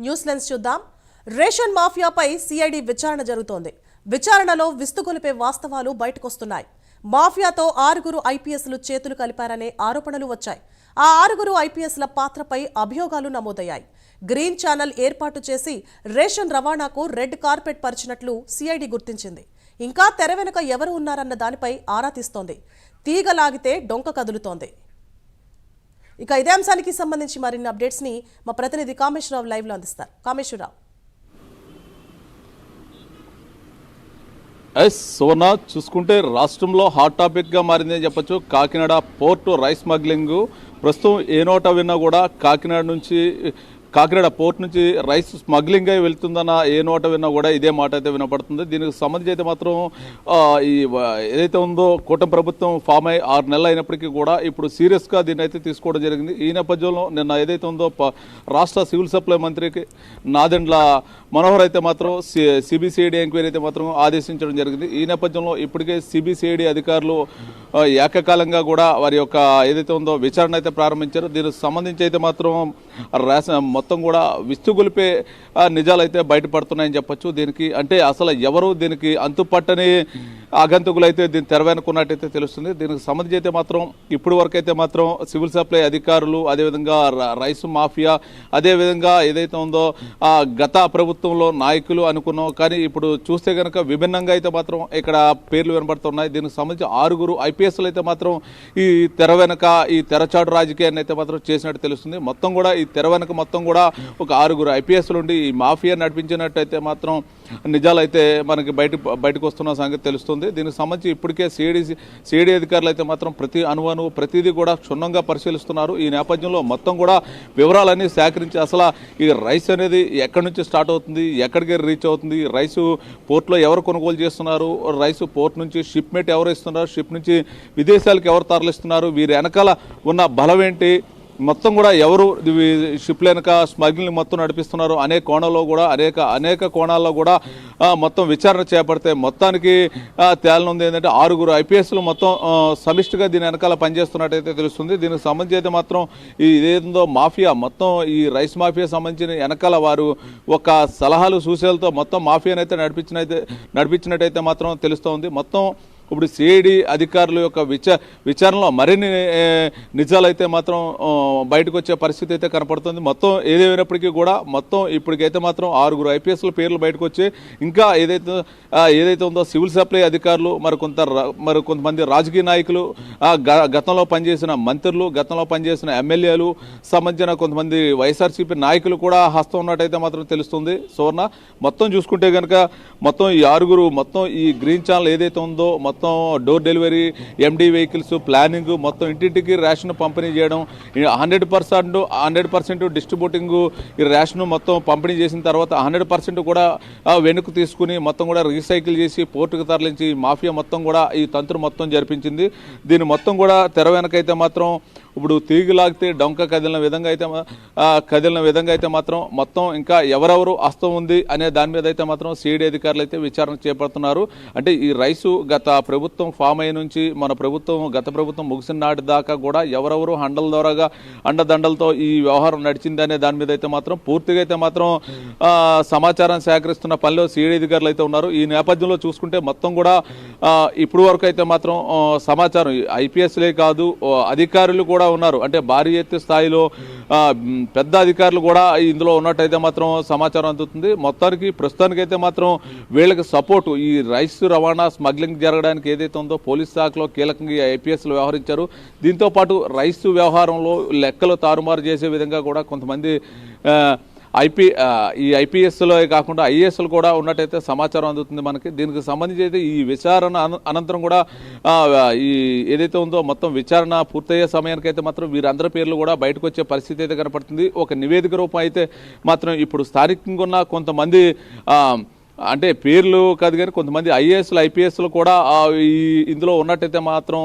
News lens చూద్దాం. Ration మాఫియాపై CID విచారణ జరుగుతోంది. విచారణలో విస్తుగొలిపే వాస్తవాలు బయటకొస్తున్నాయి. మాఫియాతో 6 ఐపీఎస్లు చేతులు కలిపారనే ఆరోపణలు వచ్చాయి. ఆ 6 ఐపీఎస్ల పాత్రపై అభియోగాలు నమోదయ్యాయి. గ్రీన్ ఛానల్ ఏర్పాటు చేసి రేషన్ రవాణాకు రెడ్ కార్పెట్ పరిచినట్లు సిఐడి గుర్తించింది. ఇంకా తెర వెనుక ఎవరు ఉన్నారన్న దానిపై ఆరా తీస్తోంది. తీగలాగితే డొంక కదులుతోంది. ఇక ఇదే అంశానికి సంబంధించి మరిన్ని అప్డేట్స్ ని మా ప్రతినిధి కామేశ్వరరావు లైవ్ లో అందిస్తారు. కామేశ్వరరావు. సువర్ణ, చూసుకుంటే రాష్ట్రంలో హాట్ టాపిక్ గా మారిందని చెప్పొచ్చు. కాకినాడ పోర్టు రైస్ స్మగ్లింగ్ ప్రస్తుతం ఏ నోట విన్నా కూడా కాకినాడ పోర్ట్ నుంచి రైస్ స్మగ్లింగ్ అయి వెళ్తుందన్న ఏ నోట విన్నా కూడా ఇదే మాట అయితే వినపడుతుంది. దీనికి సంబంధించి అయితే మాత్రం ఏదైతే ఉందో కూటమి ప్రభుత్వం ఫామ్ అయ్యి 6 నెలలు అయినప్పటికీ కూడా ఇప్పుడు సీరియస్గా దీన్ని అయితే తీసుకోవడం జరిగింది. ఈ నేపథ్యంలో నిన్న ఏదైతే ఉందో రాష్ట్ర సివిల్ సప్లై మంత్రికి నాదెండ్ల మనోహర్ అయితే మాత్రం సిబిసిఐడి ఎంక్వైరీ అయితే మాత్రం ఆదేశించడం జరిగింది. ఈ నేపథ్యంలో ఇప్పటికే సిబిసిఐడి అధికారులు ఏకకాలంగా కూడా వారి యొక్క ఏదైతే ఉందో విచారణ అయితే ప్రారంభించారు. దీనికి సంబంధించి అయితే మాత్రం మొత్తం కూడా విస్తుగొలిపే నిజాలు అయితే బయటపడుతున్నాయని చెప్పొచ్చు. దీనికి అంటే అసలు ఎవరు దీనికి అంతుపట్టని ఆగంతుకులు అయితే దీన్ని తెరవేనుకున్నట్టయితే తెలుస్తుంది. దీనికి సంబంధించి అయితే మాత్రం ఇప్పటి వరకు అయితే మాత్రం సివిల్ సప్లై అధికారులు, అదేవిధంగా రైస్ మాఫియా, అదేవిధంగా ఏదైతే ఉందో గత ప్రభుత్వంలో నాయకులు అనుకున్నాం. కానీ ఇప్పుడు చూస్తే కనుక విభిన్నంగా అయితే మాత్రం ఇక్కడ పేర్లు వినబడుతున్నాయి. దీనికి సంబంధించి 6 ఐపీఎస్లు అయితే మాత్రం ఈ తెర వెనక ఈ తెరచాటు రాజకీయాన్ని అయితే మాత్రం చేసినట్టు తెలుస్తుంది. మొత్తం కూడా ఈ తెర వెనక మొత్తం కూడా ఒక 6 ఐపీఎస్లు ఉండి ఈ మాఫియా నడిపించినట్టయితే మాత్రం నిజాలైతే మనకి బయటకు వస్తున్న సంగతి తెలుస్తుంది. దీనికి సంబంధించి ఇప్పటికే సిఐడి అధికారులు అయితే మాత్రం ప్రతి అణువణువు ప్రతిదీ కూడా క్షుణ్ణంగా పరిశీలిస్తున్నారు. ఈ నేపథ్యంలో మొత్తం కూడా వివరాలన్నీ సేకరించి అసలు ఈ రైస్ అనేది ఎక్కడి నుంచి స్టార్ట్ అవుతుంది, ఎక్కడికి రీచ్ అవుతుంది, రైసు పోర్ట్లో ఎవరు కొనుగోలు చేస్తున్నారు, రైసు పోర్ట్ నుంచి షిప్మెంట్ ఎవరు ఇస్తున్నారు, షిప్ నుంచి విదేశాలకు ఎవరు తరలిస్తున్నారు, వీరి వెనకాల ఉన్న బలం ఏంటి, మొత్తం కూడా ఎవరు షిప్ల వెనక స్మగ్లింగ్ మొత్తం నడిపిస్తున్నారు అనే కోణంలో కూడా అనేక కోణాల్లో కూడా మొత్తం విచారణ చేపడితే మొత్తానికి తేలనుంది ఏంటంటే 6 ఐపీఎస్లు మొత్తం సమిష్టిగా దీని వెనకాల పనిచేస్తున్నట్టయితే తెలుస్తుంది. దీనికి సంబంధించి అయితే మాత్రం ఇదేందో మాఫియా మొత్తం ఈ రైస్ మాఫియా సంబంధించిన వెనకాల వారు ఒక సలహాలు సూచనలతో మొత్తం మాఫియానైతే నడిపించినట్టయితే మాత్రం తెలుస్తోంది. మొత్తం ఇప్పుడు సిఐడి అధికారుల యొక్క విచారణలో మరిన్ని నిజాలైతే మాత్రం బయటకు వచ్చే పరిస్థితి అయితే కనపడుతుంది. మొత్తం ఏదేమైనప్పటికీ కూడా మొత్తం ఇప్పటికైతే మాత్రం 6 ఐపీఎస్ల పేర్లు బయటకు వచ్చి ఇంకా ఏదైతే ఉందో సివిల్ సప్లై అధికారులు కొంతమంది రాజకీయ నాయకులు, గతంలో పనిచేసిన మంత్రులు, గతంలో పనిచేసిన ఎమ్మెల్యేలు సంబంధించిన కొంతమంది వైఎస్ఆర్సీపీ నాయకులు కూడా హస్తం ఉన్నట్టయితే మాత్రం తెలుస్తుంది. సువర్ణ, మొత్తం చూసుకుంటే కనుక మొత్తం ఈ 6 మొత్తం ఈ గ్రీన్ ఛానల్ ఏదైతే ఉందో మొత్తం డోర్ డెలివరీ, ఎండి వెహికల్స్ ప్లానింగ్, మొత్తం ఇంటింటికి రేషన్ పంపిణీ చేయడం, 100% డిస్ట్రిబ్యూటింగ్ ఈ రేషన్ మొత్తం పంపిణీ చేసిన తర్వాత 100% కూడా వెనుక తీసుకుని మొత్తం కూడా రీసైకిల్ చేసి పోర్టుకు తరలించి మాఫియా మొత్తం కూడా ఈ తంత్రం మొత్తం జరిపించింది. దీన్ని మొత్తం కూడా తెర వెనకైతే మాత్రం ఇప్పుడు తీగిలాగితే డొంక కదిలిన విధంగా అయితే మాత్రం మొత్తం ఇంకా ఎవరెవరు హస్తం ఉంది అనే దాని మీద అయితే మాత్రం సిఐడి అధికారులు అయితే విచారణ చేపడుతున్నారు. అంటే ఈ రైసు గత ప్రభుత్వం ఫామ్ అయ్యి నుంచి గత ప్రభుత్వం ముగిసిన నాటి దాకా కూడా ఎవరెవరు అండదండలతో ఈ వ్యవహారం నడిచింది అనే దాని మీద అయితే మాత్రం పూర్తిగా అయితే మాత్రం సమాచారం సేకరిస్తున్న పనిలో సిఐడి అధికారులు అయితే ఉన్నారు. ఈ నేపథ్యంలో చూసుకుంటే మొత్తం కూడా ఇప్పుడు వరకు అయితే మాత్రం సమాచారం ఐపీఎస్లే కాదు అధికారులు కూడా ఉన్నారు. అంటే భారీ ఎత్తు స్థాయిలో పెద్ద అధికారులు కూడా ఇందులో ఉన్నట్టయితే మాత్రం సమాచారం అందుతుంది. ప్రస్తుతానికి అయితే మాత్రం వీళ్ళకి సపోర్టు ఈ రైస్ రవాణా స్మగ్లింగ్ జరగడానికి ఏదైతే ఉందో పోలీస్ శాఖలో కీలకంగా ఐపీఎస్లు వ్యవహరించారు. దీంతో పాటు రైస్ వ్యవహారంలో లెక్కలు తారుమారు చేసే విధంగా కూడా కొంతమంది ఈ ఐపీఎస్లో కాకుండా ఐఏఎస్లు కూడా ఉన్నట్టయితే సమాచారం అందుతుంది మనకి. దీనికి సంబంధించి అయితే ఈ విచారణ అనంతరం కూడా ఈ ఏదైతే ఉందో మొత్తం విచారణ పూర్తయ్యే సమయానికైతే మాత్రం వీరందరి పేర్లు కూడా బయటకు వచ్చే పరిస్థితి అయితే కనపడుతుంది. ఒక నివేదిక రూపం అయితే మాత్రం ఇప్పుడు స్థానికంగా ఉన్న కొంతమంది అంటే పేర్లు కాదు కానీ కొంతమంది ఐఏఎస్లు ఐపీఎస్లు కూడా ఇందులో ఉన్నట్టయితే మాత్రం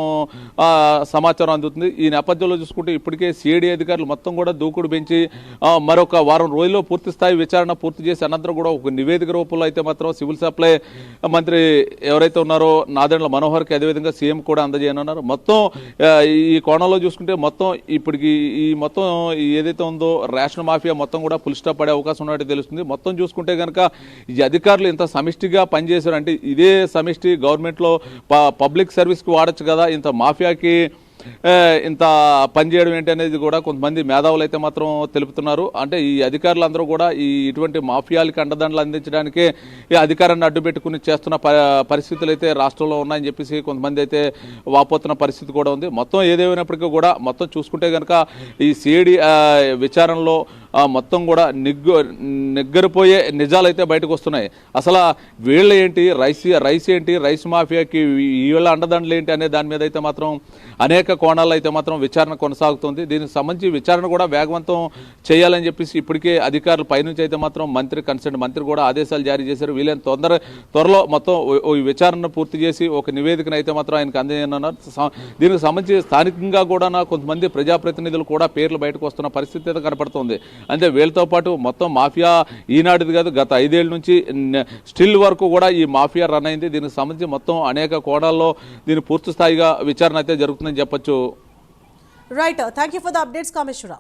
సమాచారం అందుతుంది. ఈ నేపథ్యంలో చూసుకుంటే ఇప్పటికే సిఐడి అధికారులు మొత్తం కూడా దూకుడు పెంచి మరొక వారం రోజుల్లో పూర్తి స్థాయి విచారణ పూర్తి చేసి అనంతరం కూడా ఒక నివేదిక రూపంలో అయితే మాత్రం సివిల్ సప్లై మంత్రి ఎవరైతే ఉన్నారో నాదెండ్ల మనోహర్కి అదేవిధంగా సీఎం కూడా అందజేయనున్నారు. మొత్తం ఈ కోణంలో చూసుకుంటే మొత్తం ఇప్పటికి ఈ మొత్తం ఏదైతే ఉందో రేషన్ మాఫియా మొత్తం కూడా ఫుల్ స్టాప్ పడే అవకాశం ఉన్నట్టు తెలుస్తుంది. మొత్తం చూసుకుంటే కనుక ఈ అధికారులు ఇంత సమిష్టిగా పనిచేశారు అంటే ఇదే సమిష్టి గవర్నమెంట్లో పబ్లిక్ సర్వీస్కి వాడచ్చు కదా, ఇంత మాఫియాకి ఇంత పనిచేయడం ఏంటి అనేది కూడా కొంతమంది మేధావులు అయితే మాత్రం తెలుపుతున్నారు. అంటే ఈ అధికారులందరూ కూడా ఇటువంటి మాఫియాలకి అండదండలు అందించడానికే ఈ అధికారాన్ని అడ్డుపెట్టుకుని చేస్తున్న పరిస్థితులు అయితే రాష్ట్రంలో ఉన్నాయని చెప్పేసి కొంతమంది అయితే వాపోతున్న పరిస్థితి కూడా ఉంది. మొత్తం ఏదేమైనప్పటికీ కూడా మొత్తం చూసుకుంటే కనుక ఈ సిఐడి విచారణలో మొత్తం కూడా నిగ్గరిపోయే నిజాలైతే బయటకు వస్తున్నాయి. అసలు వీళ్ళ ఏంటి రైస్ ఏంటి, రైస్ మాఫియాకి వీళ్ళ అండదండలు ఏంటి అనే దాని మీద అయితే మాత్రం అనేక కోణాల్లో అయితే మాత్రం విచారణ కొనసాగుతుంది. దీనికి సంబంధించి విచారణ కూడా వేగవంతం చేయాలని చెప్పేసి ఇప్పటికే అధికారులు పైనుంచి అయితే మాత్రం కన్సర్న్ మంత్రి కూడా ఆదేశాలు జారీ చేశారు. వీళ్ళని త్వరలో మొత్తం ఈ విచారణను పూర్తి చేసి ఒక నివేదికను అయితే మాత్రం ఆయనకు అందజేయనున్నారు. దీనికి సంబంధించి స్థానికంగా కూడా కొంతమంది ప్రజాప్రతినిధులు కూడా పేర్లు బయటకు వస్తున్న పరిస్థితి అయితే కనపడుతుంది. అంటే వీళ్ళతో పాటు మొత్తం మాఫియా ఈనాటిది కాదు గత 5 ఏళ్ళ నుంచి స్టిల్ వరకు కూడా ఈ మాఫియా రన్ అయింది. దీనికి సంబంధించి మొత్తం అనేక కోణాల్లో దీని పూర్తి స్థాయిగా విచారణ అయితే జరుగుతుందని చెప్పొచ్చు. Right, thank you for the updates Kameshwara.